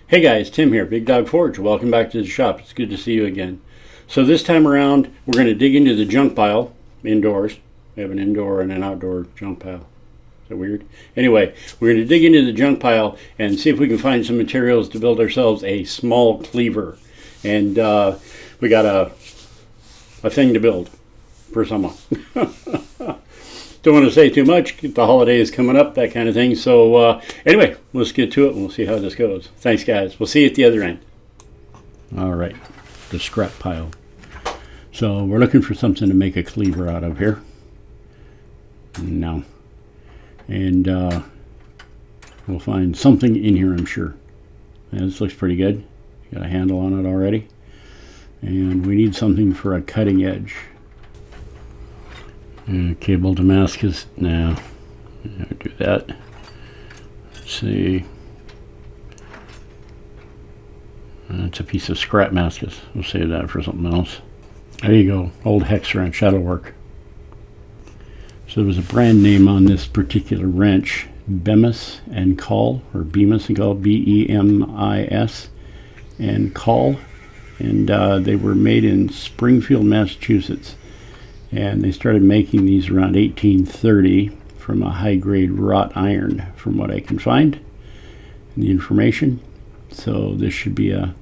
Hey guys, Tim here, Big Dog Forge. Welcome back to the shop. It's good to see you again. So this time around, we're going to dig into the junk pile indoors. We have an indoor and an outdoor junk pile. Is that weird? Anyway, we're going to dig into the junk pile and see if we can find some materials to build ourselves a small cleaver. And we got a thing to build for someone. Don't want to say too much. The holiday is coming up, that kind of thing. So anyway, let's get to it and we'll see how this goes. Thanks, guys. We'll see you at the other end. All right, the scrap pile. So we're looking for something to make a cleaver out of here. No. And we'll find something in here, I'm sure. And this looks pretty good. Got a handle on it already. And we need something for a cutting edge. Cable Damascus. No, don't do that. Let's see. It's a piece of scrap Damascus. We'll save that for something else. There you go. Old hex wrench. That'll work. So there was a brand name on this particular wrench, Bemis and Call, or Bemis and Call, B-E-M-I-S and Call, and they were made in Springfield, Massachusetts. And they started making these around 1830 from a high-grade wrought iron, from what I can find in the information. So this should be a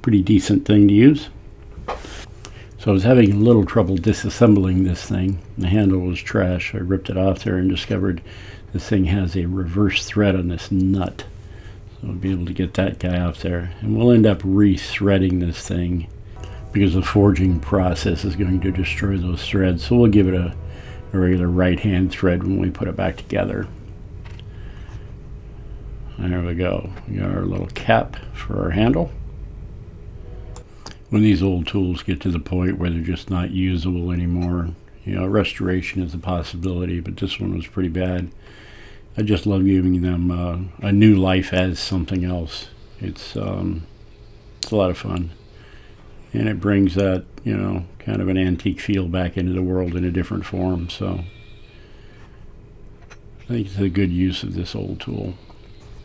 pretty decent thing to use. So I was having a little trouble disassembling this thing. The handle was trash. I ripped it off there and discovered this thing has a reverse thread on this nut. So I'll be able to get that guy off there. And we'll end up re-threading this thing, because the forging process is going to destroy those threads. So we'll give it a regular right-hand thread when we put it back together. There we go. We got our little cap for our handle. When these old tools get to the point where they're just not usable anymore, you know, restoration is a possibility, but this one was pretty bad. I just love giving them a new life as something else. It's a lot of fun. And it brings that, you know, kind of an antique feel back into the world in a different form. So I think it's a good use of this old tool.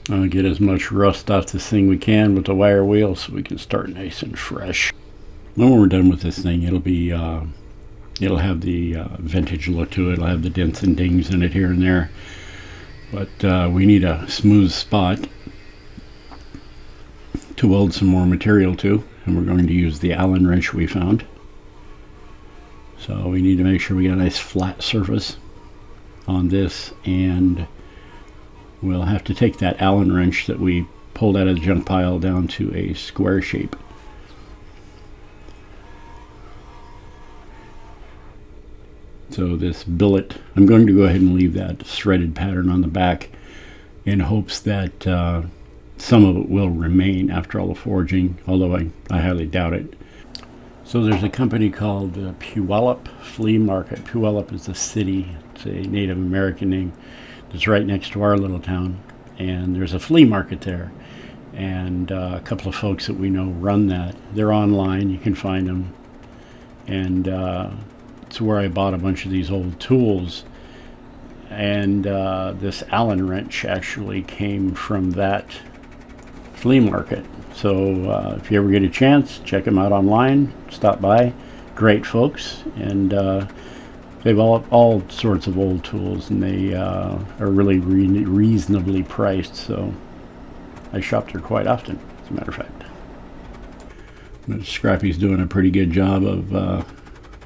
I'll get as much rust off this thing we can with the wire wheel so we can start nice and fresh. When we're done with this thing, it'll be, it'll have the vintage look to it. It'll have the dents and dings in it here and there. But we need a smooth spot to weld some more material to. And we're going to use the Allen wrench we found. So we need to make sure we got a nice flat surface on this, and we'll have to take that Allen wrench that we pulled out of the junk pile down to a square shape. So this billet, I'm going to go ahead and leave that threaded pattern on the back in hopes that some of it will remain after all the forging, although I highly doubt it. So there's a company called Puyallup Flea Market. Puyallup is a city. It's a Native American name. It's right next to our little town. And there's a flea market there. And a couple of folks that we know run that. They're online. You can find them. And it's where I bought a bunch of these old tools. And this Allen wrench actually came from that flea market. So if you ever get a chance, check them out online, stop by. Great folks, and they've all sorts of old tools, and they are really reasonably priced, so I shop there quite often, as a matter of fact. But Scrappy's doing a pretty good job of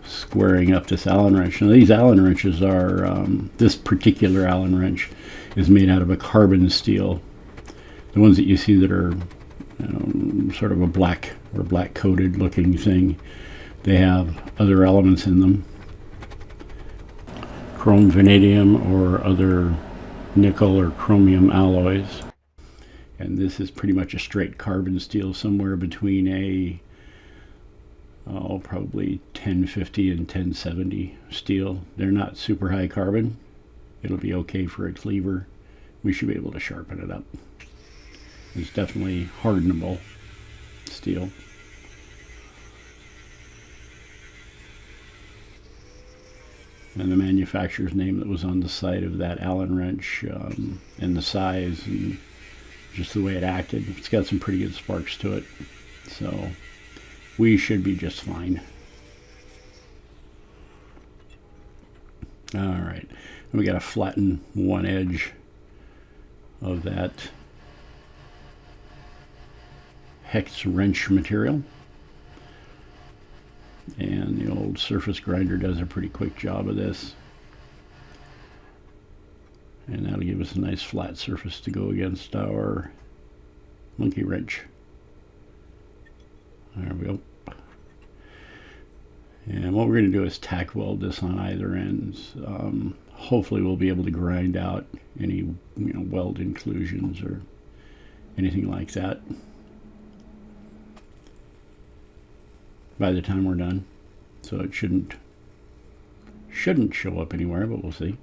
squaring up this Allen wrench. Now these Allen wrenches are, this particular Allen wrench is made out of a carbon steel. The ones that you see that are sort of a black or black coated looking thing, they have other elements in them. Chrome vanadium or other nickel or chromium alloys. And this is pretty much a straight carbon steel, somewhere between a probably 1050 and 1070 steel. They're not super high carbon. It'll be okay for a cleaver. We should be able to sharpen it up. It's definitely hardenable steel. And the manufacturer's name that was on the side of that Allen wrench, and the size and just the way it acted. It's got some pretty good sparks to it, so we should be just fine. All right, and we got to flatten one edge of that hex wrench material, and the old surface grinder does a pretty quick job of this, and that'll give us a nice flat surface to go against our monkey wrench. There we go. And what we're going to do is tack weld this on either ends. Hopefully we'll be able to grind out any weld inclusions or anything like that by the time we're done. So it shouldn't show up anywhere, but we'll see.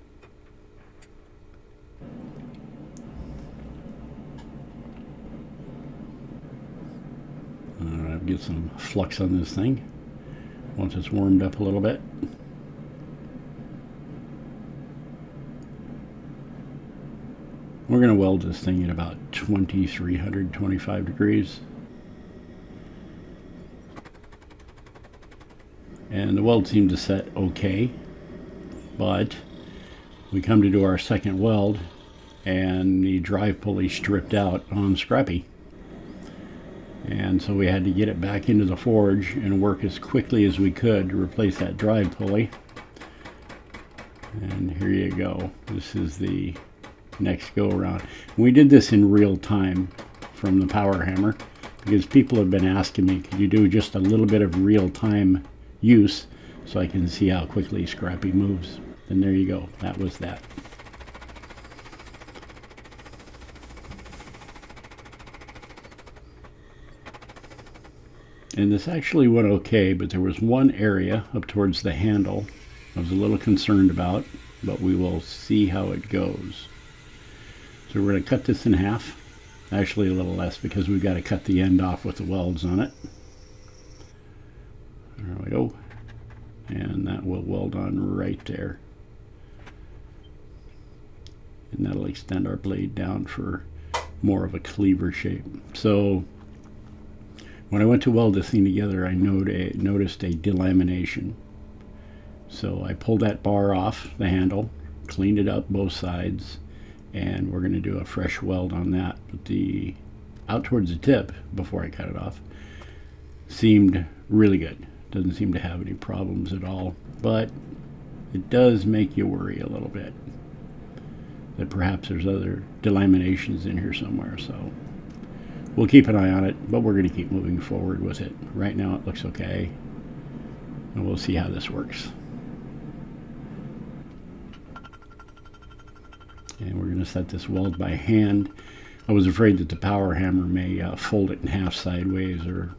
All right, get some flux on this thing once it's warmed up a little bit. We're going to weld this thing at about 2325 degrees. And the weld seemed to set okay, but we come to do our second weld and the drive pulley stripped out on Scrappy. And so we had to get it back into the forge and work as quickly as we could to replace that drive pulley. And here you go. This is the next go around. We did this in real time from the power hammer because people have been asking me, could you do just a little bit of real time use so I can see how quickly Scrappy moves? And there you go. That was that. And this actually went okay, but there was one area up towards the handle I was a little concerned about, but we will see how it goes. So we're going to cut this in half, actually a little less because we've got to cut the end off with the welds on it. There we go. And that will weld on right there. And that'll extend our blade down for more of a cleaver shape. So when I went to weld this thing together, I noticed a delamination. So I pulled that bar off the handle, cleaned it up both sides, and we're going to do a fresh weld on that. But the out towards the tip, before I cut it off, seemed really good. Doesn't seem to have any problems at all, but it does make you worry a little bit that perhaps there's other delaminations in here somewhere. So we'll keep an eye on it, but we're going to keep moving forward with it. Right now it looks okay, and we'll see how this works. And we're going to set this weld by hand. I was afraid that the power hammer may fold it in half sideways or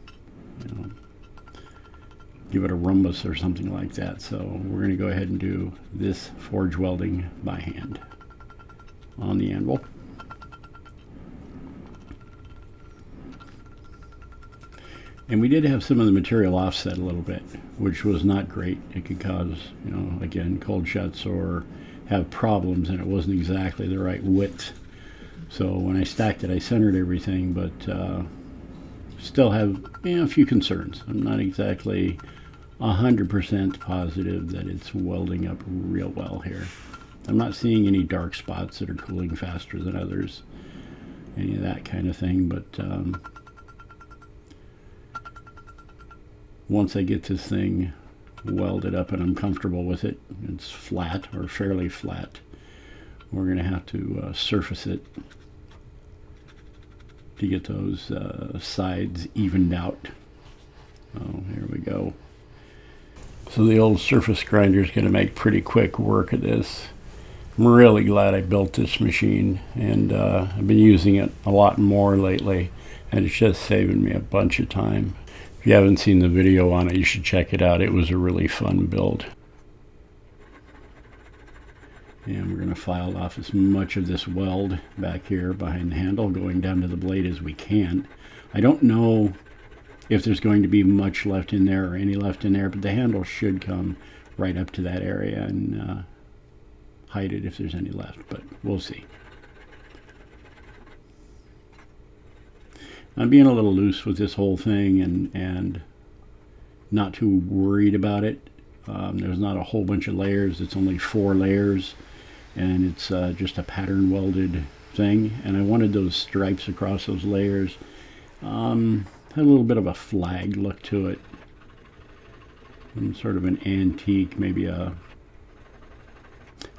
give it a rhombus or something like that. So we're going to go ahead and do this forge welding by hand on the anvil. And we did have some of the material offset a little bit, which was not great. It could cause, again, cold shuts or have problems, and it wasn't exactly the right width. So when I stacked it, I centered everything, but still have a few concerns. I'm not exactly 100% positive that it's welding up real well here. I'm not seeing any dark spots that are cooling faster than others, any of that kind of thing, but once I get this thing welded up and I'm comfortable with it, it's flat or fairly flat, we're going to have to surface it to get those sides evened out. Oh, here we go. So the old surface grinder is going to make pretty quick work of this. I'm really glad I built this machine, and I've been using it a lot more lately, and it's just saving me a bunch of time. If you haven't seen the video on it, you should check it out. It was a really fun build. And we're going to file off as much of this weld back here behind the handle, going down to the blade as we can. I don't know if there's going to be much left in there or any left in there, but the handle should come right up to that area and hide it if there's any left, but we'll see. I'm being a little loose with this whole thing and not too worried about it. There's not a whole bunch of layers. It's only 4 layers, and it's just a pattern welded thing. And I wanted those stripes across those layers. Had a little bit of a flag look to it. And sort of an antique, maybe I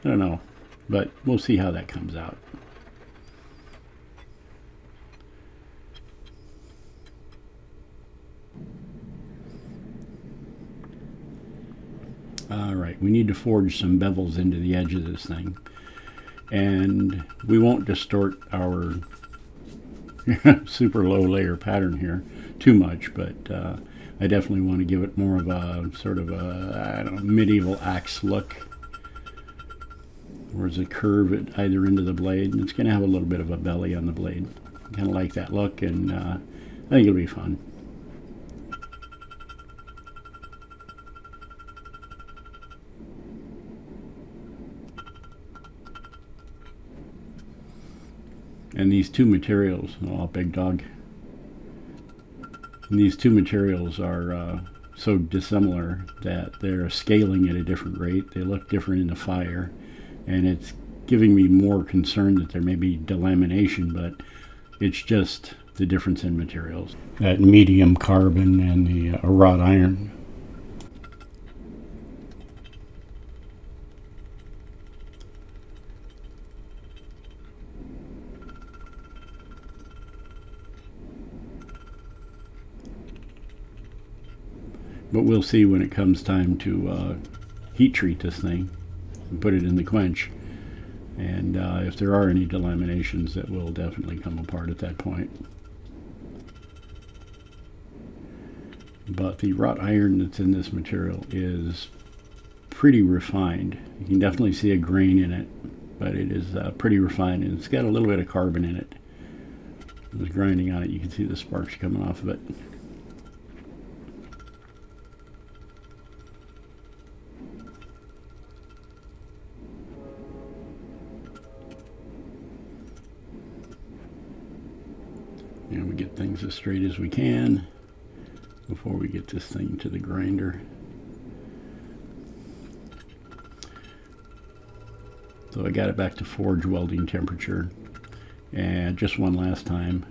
don't know, but we'll see how that comes out. Alright, we need to forge some bevels into the edge of this thing. And we won't distort our super low layer pattern here too much, but I definitely want to give it more of a sort of a, I don't know, medieval axe look. Where's a curve at either end of the blade, and it's going to have a little bit of a belly on the blade. Kind of like that look, and I think it'll be fun. And these two materials, oh, big dog. And these two materials are so dissimilar that they're scaling at a different rate. They look different in the fire, and it's giving me more concern that there may be delamination, but it's just the difference in materials. That medium carbon and the wrought iron. But we'll see when it comes time to heat treat this thing and put it in the quench. And if there are any delaminations, that will definitely come apart at that point. But the wrought iron that's in this material is pretty refined. You can definitely see a grain in it, but it is pretty refined, and it's got a little bit of carbon in it. I was grinding on it, you can see the sparks coming off of it. And we get things as straight as we can before we get this thing to the grinder. So I got it back to forge welding temperature, and just one last time,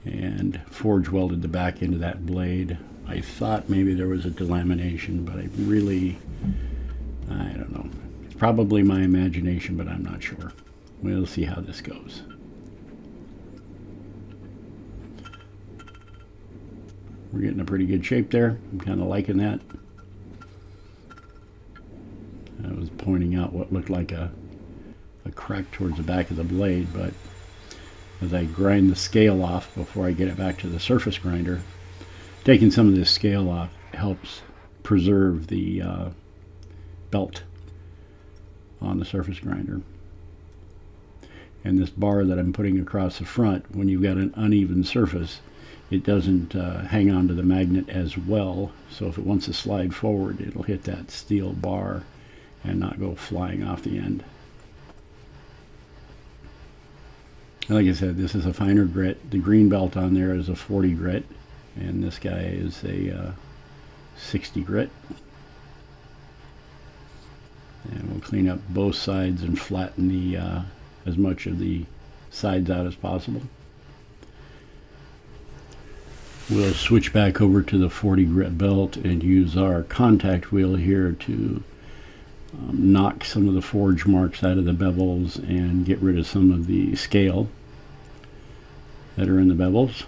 and forge welded the back end of that blade. I thought maybe there was a delamination, but I don't know. It's probably my imagination, but I'm not sure. We'll see how this goes. We're getting a pretty good shape there. I'm kind of liking that. I was pointing out what looked like a crack towards the back of the blade, but as I grind the scale off before I get it back to the surface grinder, taking some of this scale off helps preserve the belt on the surface grinder. And this bar that I'm putting across the front, when you've got an uneven surface, it doesn't hang on to the magnet as well, so if it wants to slide forward, it'll hit that steel bar and not go flying off the end. Like I said, this is a finer grit. The green belt on there is a 40 grit, and this guy is a 60 grit. And we'll clean up both sides and flatten the as much of the sides out as possible. We'll switch back over to the 40 grit belt and use our contact wheel here to knock some of the forge marks out of the bevels and get rid of some of the scale that are in the bevels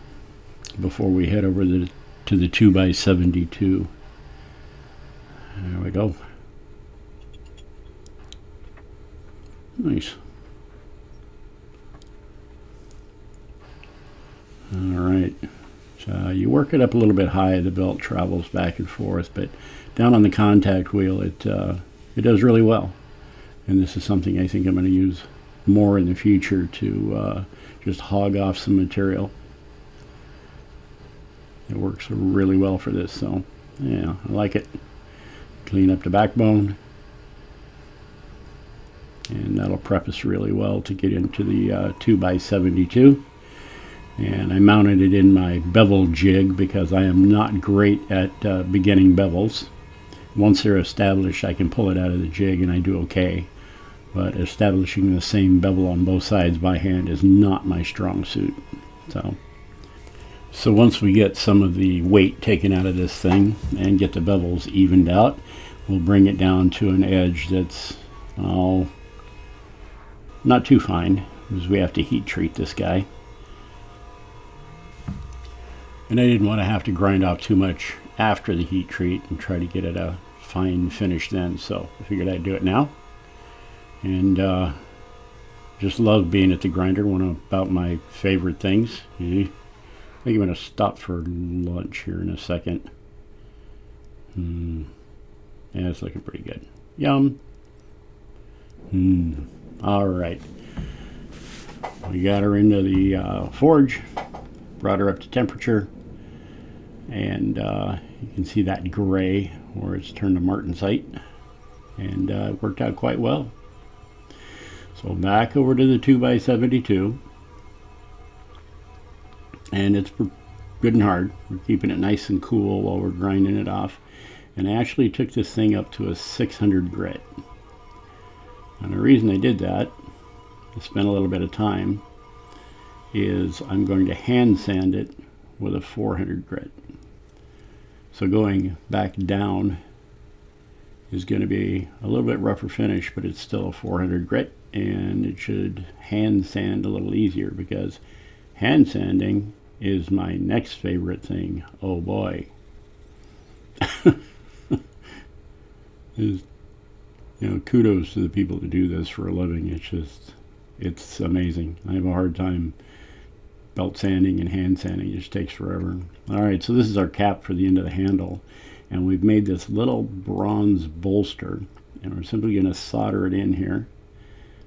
before we head over to the 2x72. There we go. Nice. All right. So you work it up a little bit high, the belt travels back and forth, but down on the contact wheel it does really well. And this is something I think I'm going to use more in the future to just hog off some material. It works really well for this, so yeah, I like it. Clean up the backbone, and that'll prep us really well to get into the 2x72. And I mounted it in my bevel jig because I am not great at beginning bevels. Once they're established, I can pull it out of the jig and I do okay. But establishing the same bevel on both sides by hand is not my strong suit. So once we get some of the weight taken out of this thing and get the bevels evened out, we'll bring it down to an edge that's not too fine, because we have to heat treat this guy. And I didn't want to have to grind off too much after the heat treat and try to get it a fine finish then, so I figured I'd do it now. And just love being at the grinder, one about my favorite things. I think I'm going to stop for lunch here in a second. Yeah, it's looking pretty good. Yum. All right. We got her into the forge, brought her up to temperature, and you can see that gray where it's turned to martensite, and it worked out quite well. So back over to the 2x72, and it's good and hard. We're keeping it nice and cool while we're grinding it off. And I actually took this thing up to a 600 grit. And the reason I did that, I spent a little bit of time, is I'm going to hand sand it with a 400 grit. So going back down is going to be a little bit rougher finish, but it's still a 400 grit, and it should hand sand a little easier, because hand sanding is my next favorite thing. Oh boy. Kudos to the people that do this for a living. It's amazing. I have a hard time belt sanding and hand sanding. It just takes forever. All right, so this is our cap for the end of the handle, and we've made this little bronze bolster, and we're simply going to solder it in here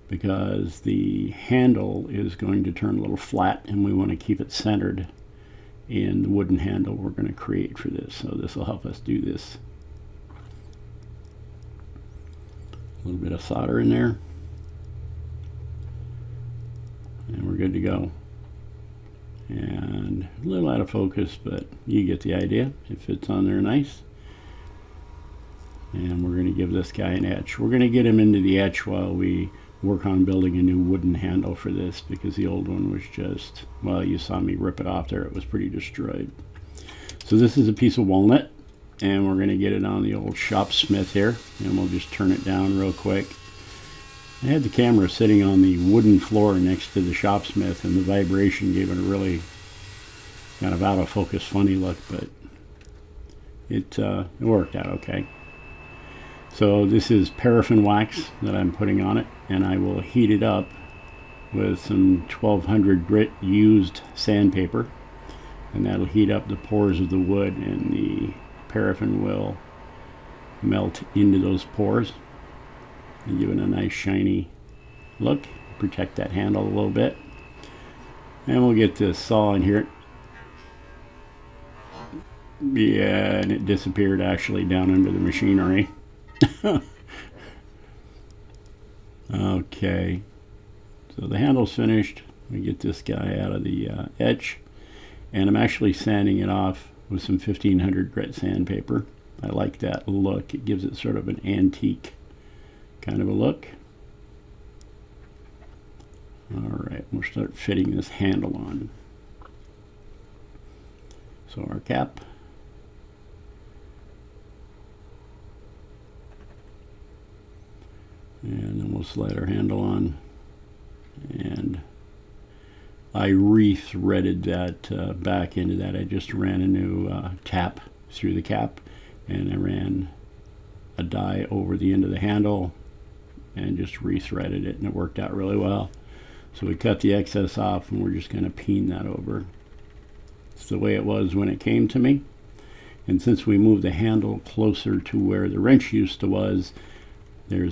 because the handle is going to turn a little flat, and we want to keep it centered in the wooden handle we're going to create for this. So this will help us do this. A little bit of solder in there, and we're good to go. And a little out of focus, but you get the idea. It fits on there nice. And we're going to give this guy an etch. We're going to get him into the etch while we work on building a new wooden handle for this, because the old one was just, well, you saw me rip it off there. It was pretty destroyed. So this is a piece of walnut, and we're going to get it on the old shop smith here, and we'll just turn it down real quick. I had the camera sitting on the wooden floor next to the shop smith, and the vibration gave it a really kind of out of focus funny look, but it worked out okay. So this is paraffin wax that I'm putting on it, and I will heat it up with some 1200 grit used sandpaper, and that'll heat up the pores of the wood, and the paraffin will melt into those pores and give it a nice shiny look. Protect that handle a little bit, and we'll get this saw in here. Yeah, and it disappeared actually down under the machinery. Okay, so the handle's finished. We get this guy out of the etch, and I'm actually sanding it off with some 1500 grit sandpaper. I like that look. It gives it sort of an antique kind of a look. All right, we'll start fitting this handle on. So our cap, and then we'll slide our handle on, and I re-threaded that back into that. I just ran a new tap through the cap, and I ran a die over the end of the handle and just re-threaded it, and it worked out really well. So we cut the excess off, and we're just going to peen that over. It's the way it was when it came to me, and since we moved the handle closer to where the wrench used to was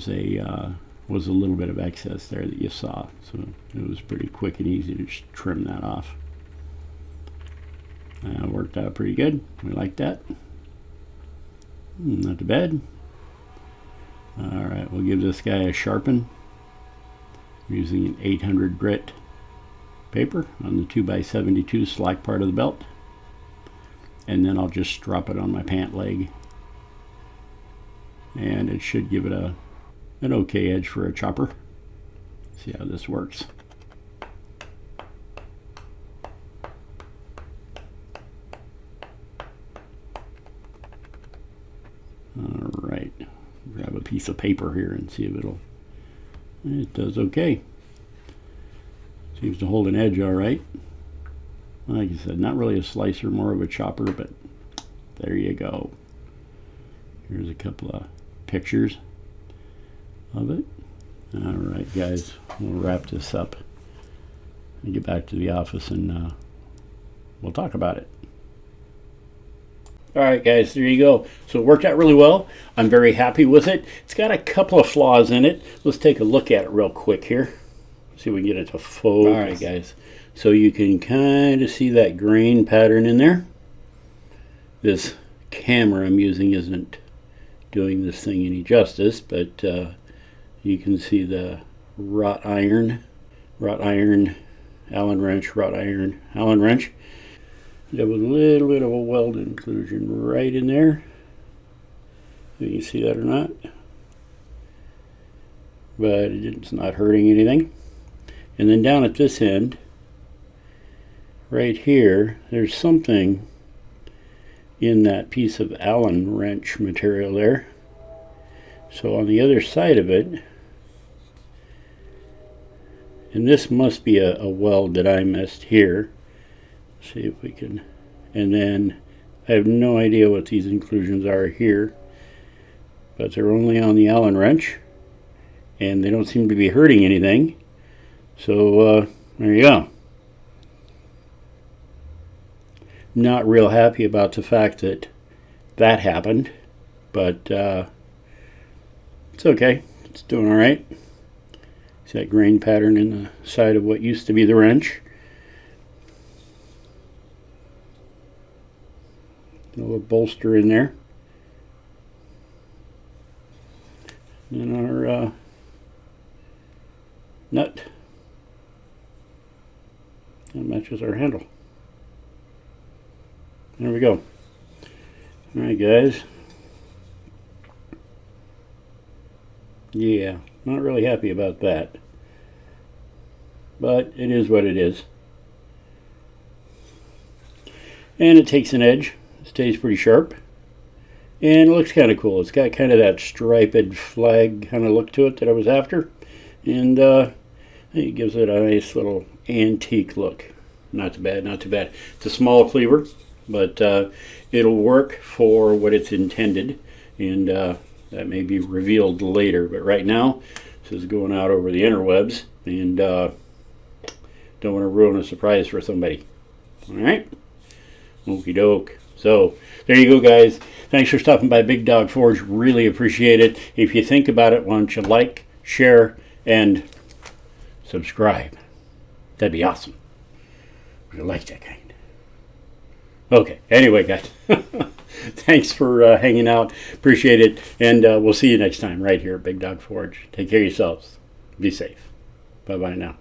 a little bit of excess there that you saw, so it was pretty quick and easy to just trim that off. Worked out pretty good. We like that. Not too bad. All right, we'll give this guy a sharpen. I'm using an 800 grit paper on the 2x72 slack part of the belt, and then I'll just drop it on my pant leg, and it should give it an okay edge for a chopper. See how this works. All right, grab a piece of paper here and see if it does okay. Seems to hold an edge all right. Like I said, not really a slicer, more of a chopper, but there you go. Here's a couple of pictures of it. All right, guys, we'll wrap this up and get back to the office, and we'll talk about it. All right, guys, there you go. So it worked out really well. I'm very happy with it. It's got a couple of flaws in it. Let's take a look at it real quick here. See if we can get it to focus. All right, guys. So you can kind of see that grain pattern in there. This camera I'm using isn't doing this thing any justice, but you can see the wrought iron, Allen wrench, wrought iron, Allen wrench. There was a little bit of a weld inclusion right in there. You can see that or not, but it's not hurting anything. And then down at this end, right here, there's something in that piece of Allen wrench material there. So on the other side of it, and this must be a weld that I missed here. Let's see if we can, and then I have no idea what these inclusions are here, but they're only on the Allen wrench, and they don't seem to be hurting anything. So there you go. Not real happy about the fact that that happened, but it's okay. It's doing all right. See that grain pattern in the side of what used to be the wrench. A little bolster in there. And our nut. That matches our handle. There we go. Alright, guys. Yeah, not really happy about that. But it is what it is. And it takes an edge. It stays pretty sharp. And it looks kind of cool. It's got kind of that striped flag kind of look to it that I was after. And it gives it a nice little antique look. Not too bad, not too bad. It's a small cleaver, but it'll work for what it's intended, and that may be revealed later. But right now, this is going out over the interwebs, and don't want to ruin a surprise for somebody. All right? Okie doke. So there you go, guys. Thanks for stopping by Big Dog Forge. Really appreciate it. If you think about it, why don't you like, share, and subscribe? That'd be awesome. I like that kind. Okay, anyway, guys. Thanks for hanging out. Appreciate it. And we'll see you next time right here at Big Dog Forge. Take care of yourselves. Be safe. Bye-bye now.